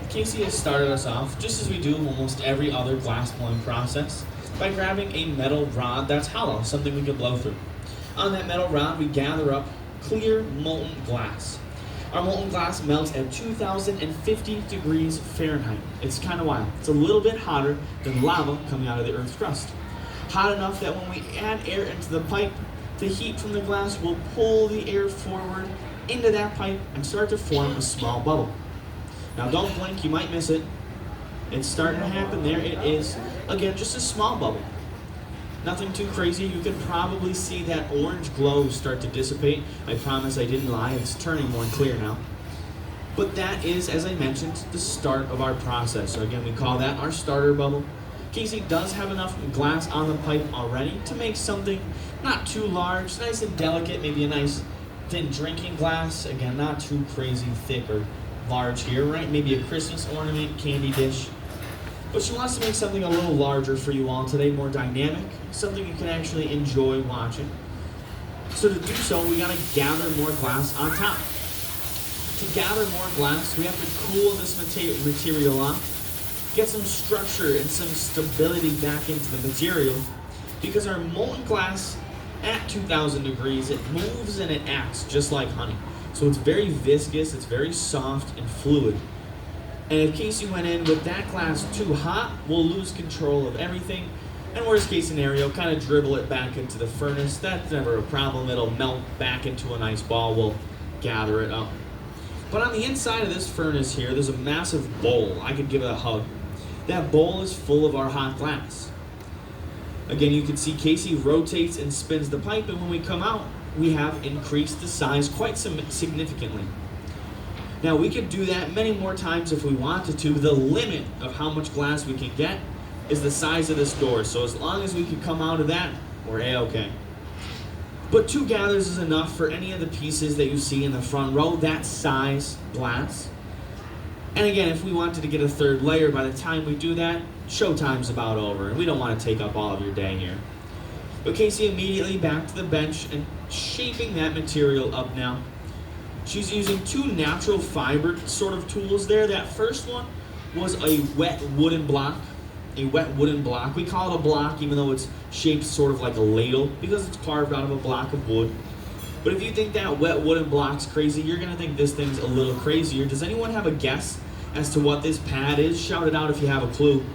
Casey has started us off, just as we do in almost every other glass blowing process, by grabbing a metal rod that's hollow, something we can blow through. On that metal rod, we gather up clear molten glass. Our molten glass melts at 2,050 degrees Fahrenheit. It's kind of wild. It's a little bit hotter than lava coming out of the Earth's crust. Hot enough that when we add air into the pipe, the heat from the glass will pull the air forward into that pipe and start to form a small bubble. Now don't blink, you might miss it. It's starting to happen there. It is, again, just a small bubble. Nothing too crazy. You can probably see that orange glow start to dissipate. I promise I didn't lie. It's turning more clear now. But that is, as I mentioned, the start of our process. So again, we call that our starter bubble. Casey does have enough glass on the pipe already to make something not too large, nice and delicate, maybe a nice thin drinking glass. Again, not too crazy thick or large here, right? Maybe a Christmas ornament, candy dish. But she wants to make something a little larger for you all today, more dynamic, something you can actually enjoy watching. So to do so, we gotta gather more glass on top. To gather more glass, we have to cool this material off, get some structure and some stability back into the material, because our molten glass at 2,000 degrees, it moves and it acts just like honey. So it's very viscous, it's very soft and fluid. And if Casey went in with that glass too hot, we'll lose control of everything. And worst case scenario, kind of dribble it back into the furnace. That's never a problem. It'll melt back into a nice ball. We'll gather it up. But on the inside of this furnace here, there's a massive bowl. I could give it a hug. That bowl is full of our hot glass. Again, you can see Casey rotates and spins the pipe, and when we come out, we have increased the size quite significantly. Now, we could do that many more times if we wanted to. The limit of how much glass we can get is the size of this door. So as long as we can come out of that, we're A-okay. But 2 gathers is enough for any of the pieces that you see in the front row, that size glass. And again, if we wanted to get a 3rd layer, by the time we do that, showtime's about over. And we don't want to take up all of your day here. But Casey immediately back to the bench and shaping that material up now. She's using 2 natural fiber sort of tools there. That first one was a wet wooden block. A wet wooden block. We call it a block even though it's shaped sort of like a ladle because it's carved out of a block of wood. But if you think that wet wooden block's crazy, you're going to think this thing's a little crazier. Does anyone have a guess as to what this pad is? Shout it out if you have a clue.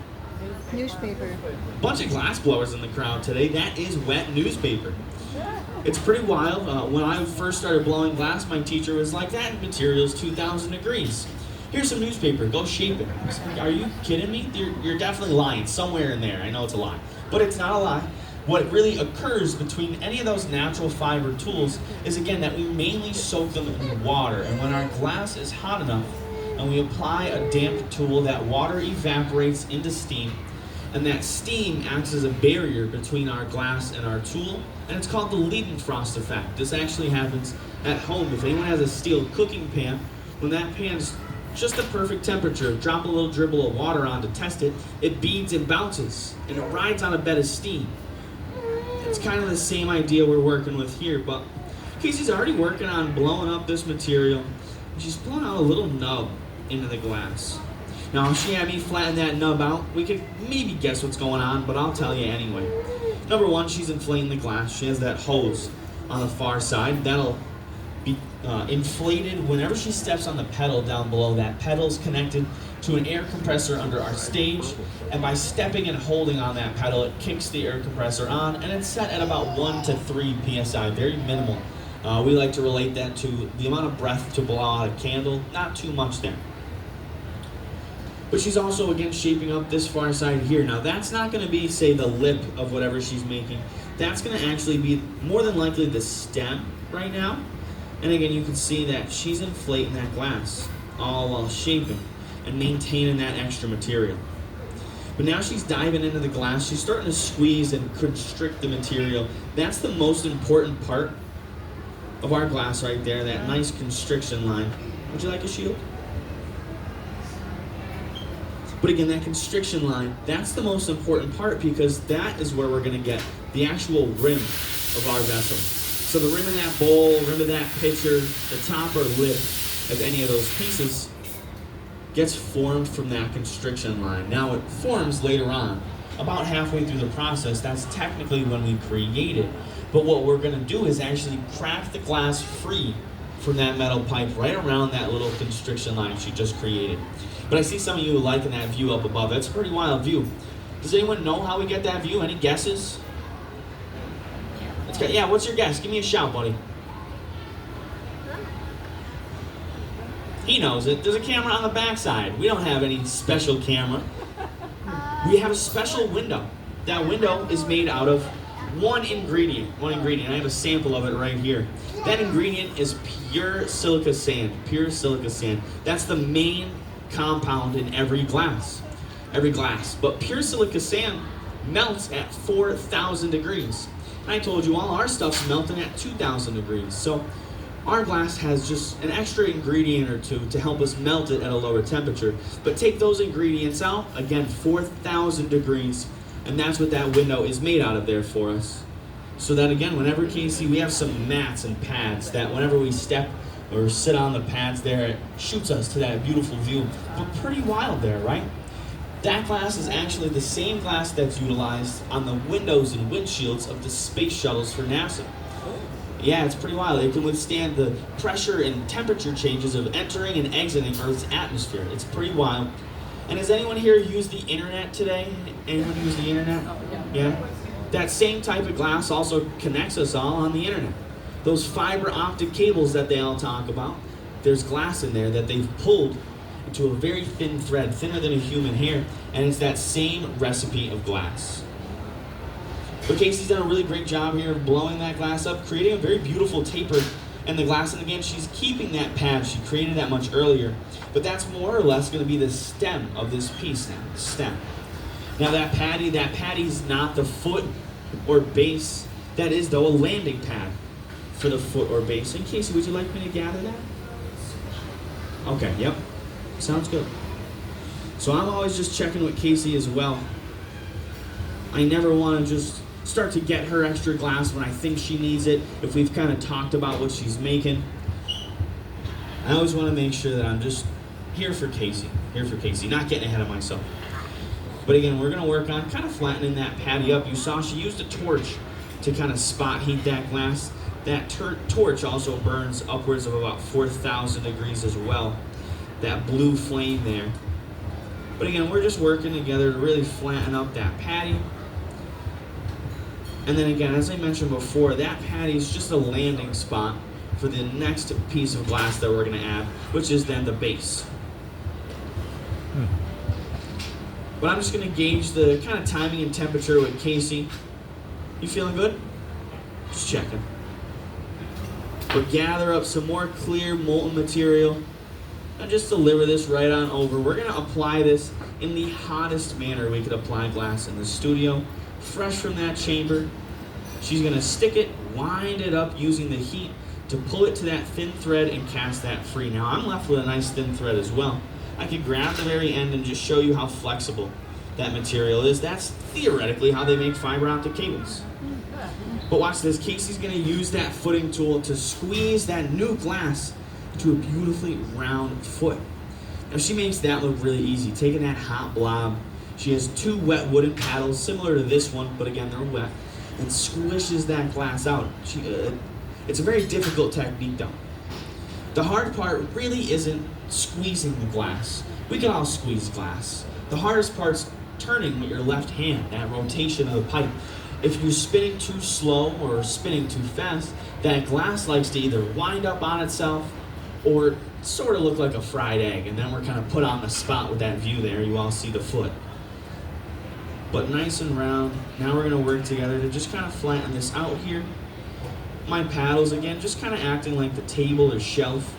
Newspaper. Bunch of glass blowers in the crowd today. That is wet newspaper. It's pretty wild. When I first started blowing glass, my teacher was like, that material's 2,000 degrees. Here's some newspaper, go shape it. I was like, are you kidding me? You're definitely lying somewhere in there. I know it's a lie, but it's not a lie. What really occurs between any of those natural fiber tools is, again, that we mainly soak them in water. And when our glass is hot enough and we apply a damp tool, that water evaporates into steam. And that steam acts as a barrier between our glass and our tool, and it's called the Leidenfrost effect. This actually happens at home. If anyone has a steel cooking pan, when that pan's just the perfect temperature, drop a little dribble of water on to test it, it beads and bounces, and it rides on a bed of steam. It's kind of the same idea we're working with here, but Casey's already working on blowing up this material, and she's blowing out a little nub into the glass. Now, if she had me flatten that nub out, we could maybe guess what's going on, but I'll tell you anyway. Number 1, she's inflating the glass. She has that hose on the far side. That'll be inflated whenever she steps on the pedal down below. That pedal's connected to an air compressor under our stage, and by stepping and holding on that pedal, it kicks the air compressor on, and it's set at about 1 to 3 psi, very minimal. We like to relate that to the amount of breath to blow out a candle, not too much there. But she's also, again, shaping up this far side here. Now, that's not going to be, say, the lip of whatever she's making. That's going to actually be more than likely the stem right now. And again, you can see that she's inflating that glass, all while shaping and maintaining that extra material. But now she's diving into the glass. She's starting to squeeze and constrict the material. That's the most important part of our glass right there, that nice constriction line. Would you like a shield? But again, that constriction line, that's the most important part because that is where we're going to get the actual rim of our vessel. So the rim of that bowl, rim of that pitcher, the top or lip of any of those pieces gets formed from that constriction line. Now it forms later on, about halfway through the process. That's technically when we create it. But what we're going to do is actually crack the glass free from that metal pipe right around that little constriction line she just created. But I see some of you liking that view up above. That's a pretty wild view. Does anyone know how we get that view? Any guesses? Yeah, what's your guess? Give me a shout, buddy. He knows it. There's a camera on the backside. We don't have any special camera. We have a special window. That window is made out of one ingredient. I have a sample of it right here. That ingredient is pure silica sand. Pure silica sand. That's the main compound in every glass. But pure silica sand melts at 4,000 degrees. And I told you all our stuff's melting at 2,000 degrees. So our glass has just an extra ingredient or two to help us melt it at a lower temperature. But take those ingredients out, again, 4,000 degrees, and that's what that window is made out of there for us. So that again, whenever Casey, we have some mats and pads that whenever we step or sit on the pads there, it shoots us to that beautiful view. But pretty wild there, right? That glass is actually the same glass that's utilized on the windows and windshields of the space shuttles for NASA. Yeah, it's pretty wild. It can withstand the pressure and temperature changes of entering and exiting Earth's atmosphere. It's pretty wild. And has anyone here used the internet today? Anyone use the internet? Yeah? That same type of glass also connects us all on the internet. Those fiber optic cables that they all talk about, there's glass in there that they've pulled into a very thin thread, thinner than a human hair, and it's that same recipe of glass. But Casey's done a really great job here of blowing that glass up, creating a very beautiful taper in the glass. And again, she's keeping that pad. She created that much earlier. But that's more or less going to be the stem of this piece now, the stem. Now that patty's not the foot or base. That is, though, a landing pad for the foot or base. And Casey, would you like me to gather that? Okay, yep. Sounds good. So I'm always just checking with Casey as well. I never want to just start to get her extra glass when I think she needs it, if we've kind of talked about what she's making. I always want to make sure that I'm just here for Casey, not getting ahead of myself. But again, we're going to work on kind of flattening that patty up. You saw she used a torch to kind of spot heat that glass. That torch also burns upwards of about 4,000 degrees as well. That blue flame there. But again, we're just working together to really flatten up that patty. And then again, as I mentioned before, that patty is just a landing spot for the next piece of glass that we're going to add, which is then the base. But I'm just going to gauge the kind of timing and temperature with Casey. You feeling good? Just checking. We'll gather up some more clear molten material and just deliver this right on over. We're going to apply this in the hottest manner we could apply glass in the studio, fresh from that chamber. She's going to stick it, wind it up using the heat to pull it to that thin thread and cast that free. Now I'm left with a nice thin thread as well. I could grab the very end and just show you how flexible that material is. That's theoretically how they make fiber optic cables. But watch this, Casey's going to use that footing tool to squeeze that new glass to a beautifully round foot. Now she makes that look really easy, taking that hot blob. She has two wet wooden paddles, similar to this one, but again, they're wet, and squishes that glass out. It's a very difficult technique though. The hard part really isn't squeezing the glass. We can all squeeze glass. The hardest part's turning with your left hand, that rotation of the pipe. If you're spinning too slow or spinning too fast, that glass likes to either wind up on itself or sort of look like a fried egg, and then we're kind of put on the spot with that view there. You all see the foot. But nice and round. Now we're going to work together to just kind of flatten this out here. My paddles, again, just kind of acting like the table or shelf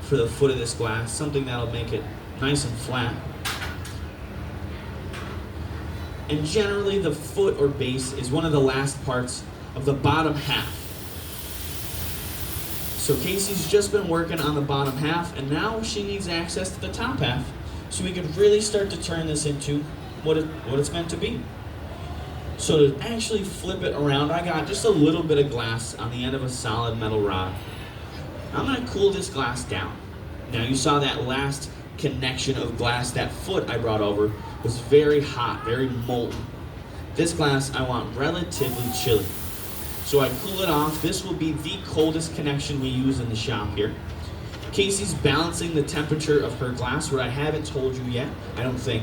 for the foot of this glass, something that'll make it nice and flat. And generally the foot or base is one of the last parts of the bottom half. So Casey's just been working on the bottom half, and now she needs access to the top half so we can really start to turn this into what it's meant to be. So to actually flip it around, I got just a little bit of glass on the end of a solid metal rod. I'm going to cool this glass down. Now you saw that last connection of glass, that foot I brought over, was very hot, very molten. This glass I want relatively chilly. So I cool it off. This will be the coldest connection we use in the shop here. Casey's balancing the temperature of her glass. What I haven't told you yet, I don't think,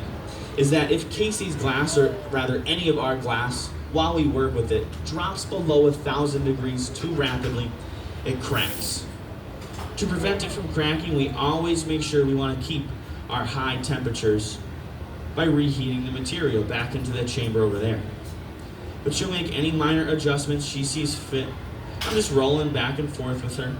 is that if Casey's glass, or rather any of our glass, while we work with it, drops below 1,000 degrees too rapidly, it cracks. To prevent it from cracking, we always make sure we want to keep our high temperatures by reheating the material back into the chamber over there. But she'll make any minor adjustments she sees fit. I'm just rolling back and forth with her.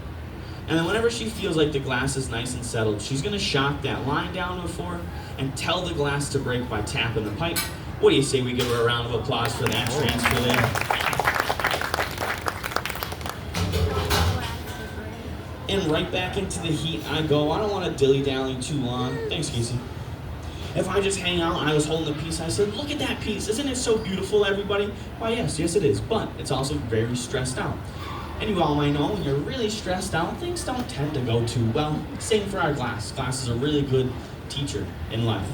And then whenever she feels like the glass is nice and settled, she's going to shock that line down to a 4 and tell the glass to break by tapping the pipe. What do you say we give her a round of applause for that transfer there? And right back into the heat I go. I don't want to dilly-dally too long. Thanks, Casey. If I just hang out and I was holding the piece, I said, look at that piece. Isn't it so beautiful, everybody? Why, yes it is. But it's also very stressed out. And you all might know when you're really stressed out, things don't tend to go too well. Same for our glass. Glass is a really good teacher in life.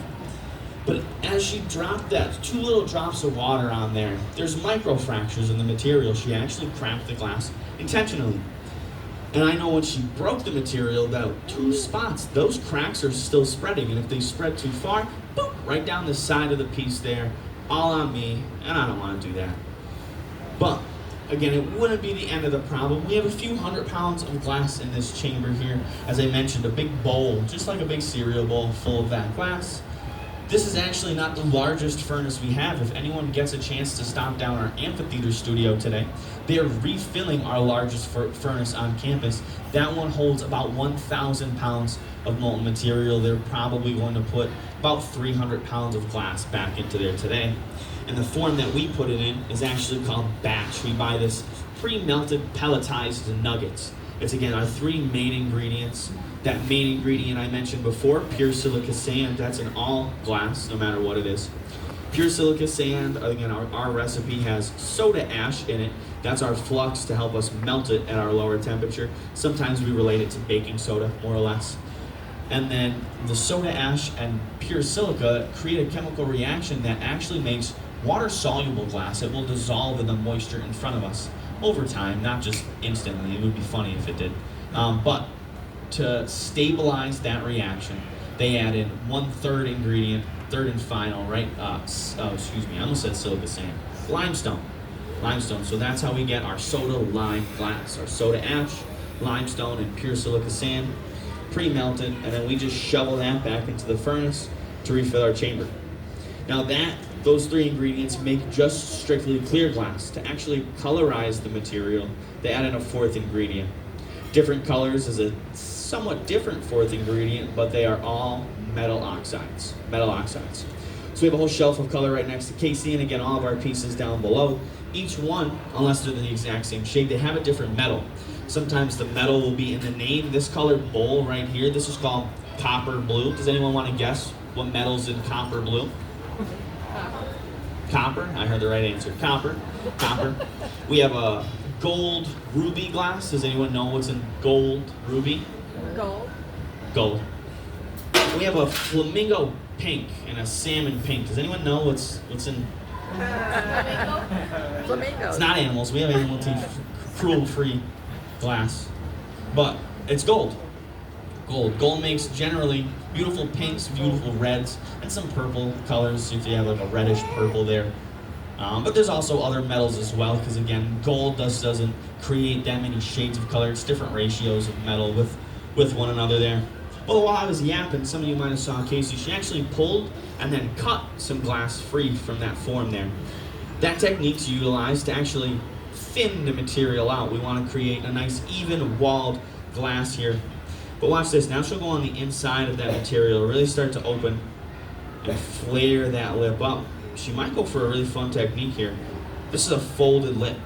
But as she dropped that 2 little drops of water on there, there's microfractures in the material. She actually cracked the glass intentionally. And I know when she broke the material, about 2 spots, those cracks are still spreading. And if they spread too far, boop, right down the side of the piece there, all on me, and I don't want to do that. But again, it wouldn't be the end of the problem. We have a few 100 pounds of glass in this chamber here. As I mentioned, a big bowl, just like a big cereal bowl full of that glass. This is actually not the largest furnace we have. If anyone gets a chance to stop down our amphitheater studio today, they are refilling our largest furnace on campus. That one holds about 1,000 pounds of molten material. They're probably going to put about 300 pounds of glass back into there today. And the form that we put it in is actually called batch. We buy this pre-melted pelletized nuggets. It's again our 3 main ingredients. That main ingredient I mentioned before, pure silica sand, that's in all glass, no matter what it is. Pure silica sand, again, our recipe has soda ash in it. That's our flux to help us melt it at our lower temperature. Sometimes we relate it to baking soda, more or less. And then the soda ash and pure silica create a chemical reaction that actually makes water-soluble glass. It will dissolve in the moisture in front of us over time, not just instantly. It would be funny if it did. But to stabilize that reaction, they add in 1/3 ingredient, third and final, right? I almost said silica sand. Limestone. So that's how we get our soda lime glass. Our soda ash, limestone, and pure silica sand, pre-melted, and then we just shovel that back into the furnace to refill our chamber. Now those 3 ingredients make just strictly clear glass. To actually colorize the material, they add in a 4th ingredient. Different colors is a somewhat different 4th ingredient, but they are all metal oxides. So we have a whole shelf of color right next to Casey, and again, all of our pieces down below. Each one, unless they're the exact same shape, they have a different metal. Sometimes the metal will be in the name. This colored bowl right here, this is called copper blue. Does anyone want to guess what metal's in copper blue? Copper? I heard the right answer. Copper. We have a gold ruby glass. Does anyone know what's in gold ruby? Gold. We have a flamingo pink and a salmon pink. Does anyone know what's in? Flamingo. It's not animals. We have animal teeth, cruel-free glass, but it's gold. Gold makes generally beautiful pinks, beautiful reds, and some purple colors if you have like a reddish purple there. But there's also other metals as well, because again, gold doesn't create that many shades of color. It's different ratios of metal with one another there. Well, while I was yapping, some of you might have saw Casey. She actually pulled and then cut some glass free from that form there. That technique's utilized to actually thin the material out. We want to create a nice even walled glass here. But watch this. Now she'll go on the inside of that material, really start to open and flare that lip up. She might go for a really fun technique here. This is a folded lip.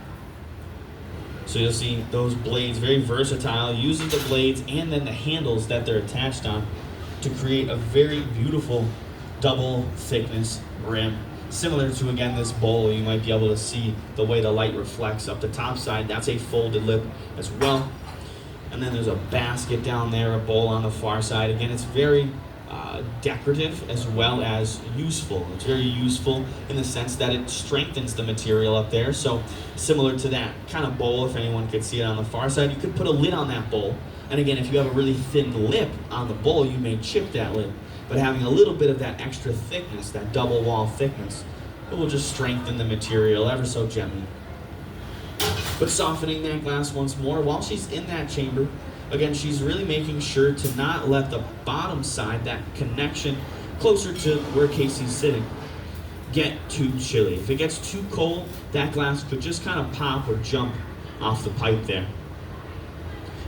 So you'll see those blades, very versatile, using the blades and then the handles that they're attached on to create a very beautiful double thickness rim. Similar to, again, this bowl, you might be able to see the way the light reflects up the top side. That's a folded lip as well. And then there's a basket down there, a bowl on the far side. Again, it's very decorative as well as useful. It's very useful in the sense that it strengthens the material up there. So similar to that kind of bowl, if anyone could see it on the far side, you could put a lid on that bowl. And again, if you have a really thin lip on the bowl, you may chip that lid. But having a little bit of that extra thickness, that double wall thickness, it will just strengthen the material ever so gently. But softening that glass once more while she's in that chamber. Again, she's really making sure to not let the bottom side, that connection closer to where Casey's sitting, get too chilly. If it gets too cold, that glass could just kind of pop or jump off the pipe there.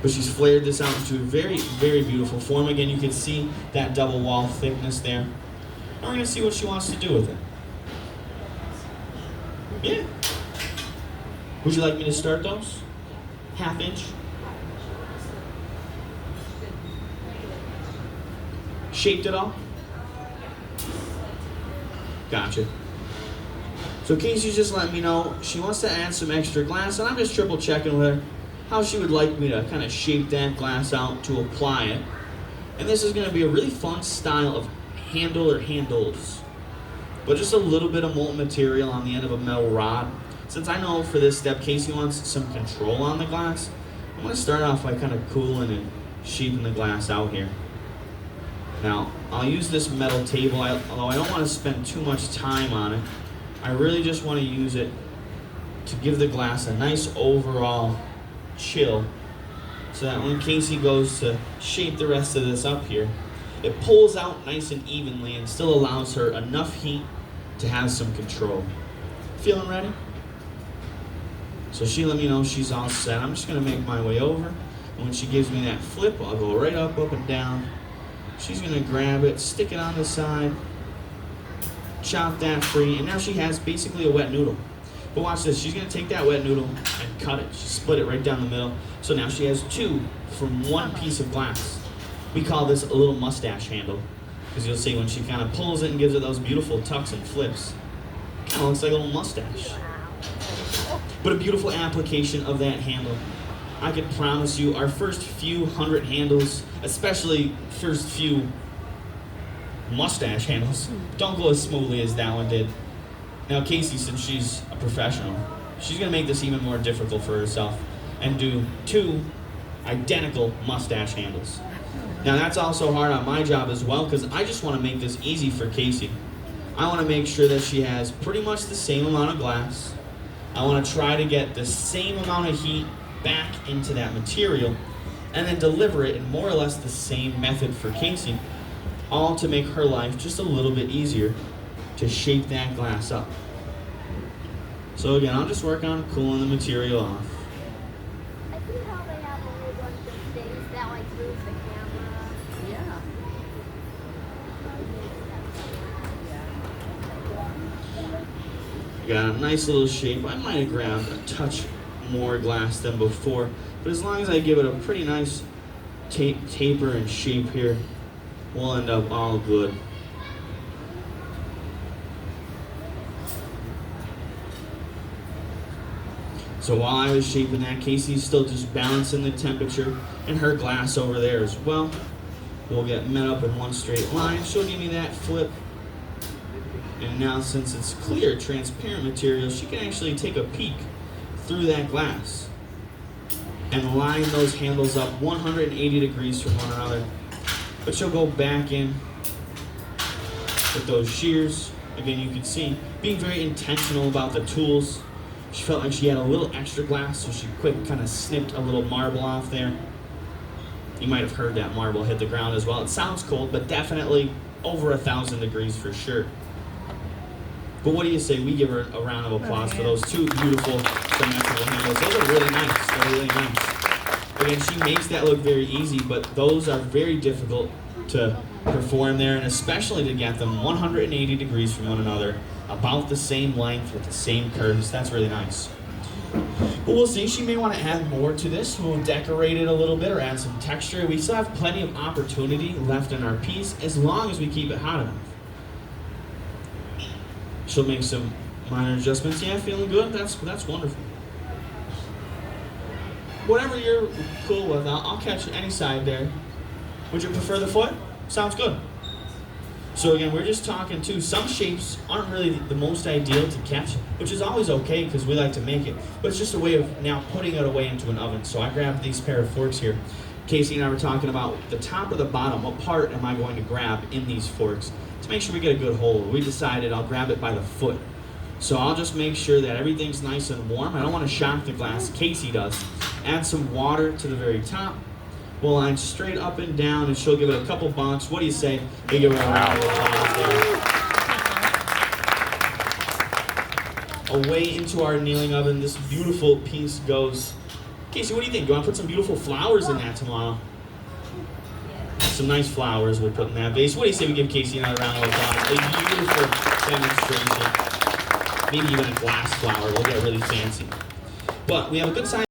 But she's flared this out into a very, very beautiful form. Again, you can see that double wall thickness there. And we're going to see what she wants to do with it. Yeah. Would you like me to start those? Half inch? Shaped it all? Gotcha. So Casey just let me know she wants to add some extra glass, and I'm just triple checking with her how she would like me to kind of shape that glass out to apply it. And this is going to be a really fun style of handle or handles, but just a little bit of molten material on the end of a metal rod. Since I know for this step Casey wants some control on the glass, I'm going to start off by kind of cooling and shaping the glass out here. Now, I'll use this metal table, although I don't want to spend too much time on it. I really just want to use it to give the glass a nice overall chill, so that when Casey goes to shape the rest of this up here, it pulls out nice and evenly and still allows her enough heat to have some control. Feeling ready? So she let me know she's all set. I'm just going to make my way over, and when she gives me that flip, I'll go right up and down. She's going to grab it, stick it on the side, chop that free, and now she has basically a wet noodle. But watch this, she's going to take that wet noodle and cut it. She split it right down the middle. So now she has two from one piece of glass. We call this a little mustache handle, because you'll see when she kind of pulls it and gives it those beautiful tucks and flips, it kind of looks like a little mustache. But a beautiful application of that handle. I can promise you our first few hundred handles, especially first few mustache handles, don't go as smoothly as that one did. Now Casey, since she's a professional, she's going to make this even more difficult for herself and do two identical mustache handles. Now that's also hard on my job as well, because I just want to make this easy for Casey. I want to make sure that she has pretty much the same amount of glass. I want to try to get the same amount of heat back into that material and then deliver it in more or less the same method for Casey, all to make her life just a little bit easier to shape that glass up. So again, I'll just work on cooling the material off. I see how they have a whole bunch of things that like move the camera. Yeah. Got a nice little shape. I might have grabbed a touch more glass than before, but as long as I give it a pretty nice taper and shape here, we'll end up all good. So while I was shaping that, Casey's still just balancing the temperature and her glass over there as well. We'll get met up in one straight line. She'll give me that flip. And now since it's clear, transparent material, she can actually take a peek through that glass and line those handles up 180 degrees from one another. But she'll go back in with those shears. Again, you can see, being very intentional about the tools. She felt like she had a little extra glass, so she quick kind of snipped a little marble off there. You might have heard that marble hit the ground as well. It sounds cold, but definitely over 1,000 degrees for sure. But what do you say? We give her a round of applause for those two beautiful symmetrical handles. Those are really nice. They're really nice. Again, she makes that look very easy, but those are very difficult to perform there, and especially to get them 180 degrees from one another, about the same length with the same curves. That's really nice. But we'll see. She may want to add more to this. We'll decorate it a little bit or add some texture. We still have plenty of opportunity left in our piece as long as we keep it hot enough. She'll make some minor adjustments. Yeah, feeling good? That's wonderful. Whatever you're cool with, I'll catch any side there. Would you prefer the foot? Sounds good. So again, we're just talking too, some shapes aren't really the most ideal to catch, which is always okay because we like to make it, but it's just a way of now putting it away into an oven. So I grabbed these pair of forks here. Casey and I were talking about the top or the bottom. What part am I going to grab in these forks to make sure we get a good hold? We decided I'll grab it by the foot. So I'll just make sure that everything's nice and warm. I don't want to shock the glass. Casey does. Add some water to the very top. We'll line straight up and down, and she'll give it a couple bonks. What do you say? We give her a round of applause there. Away into our annealing oven, this beautiful piece goes. Casey, what do you think? Do you want to put some beautiful flowers in that tomorrow? Some nice flowers we'll put in that vase. What do you say we give Casey another round of applause? A beautiful demonstration. Maybe even a glass flower. We'll get really fancy. But we have a good size.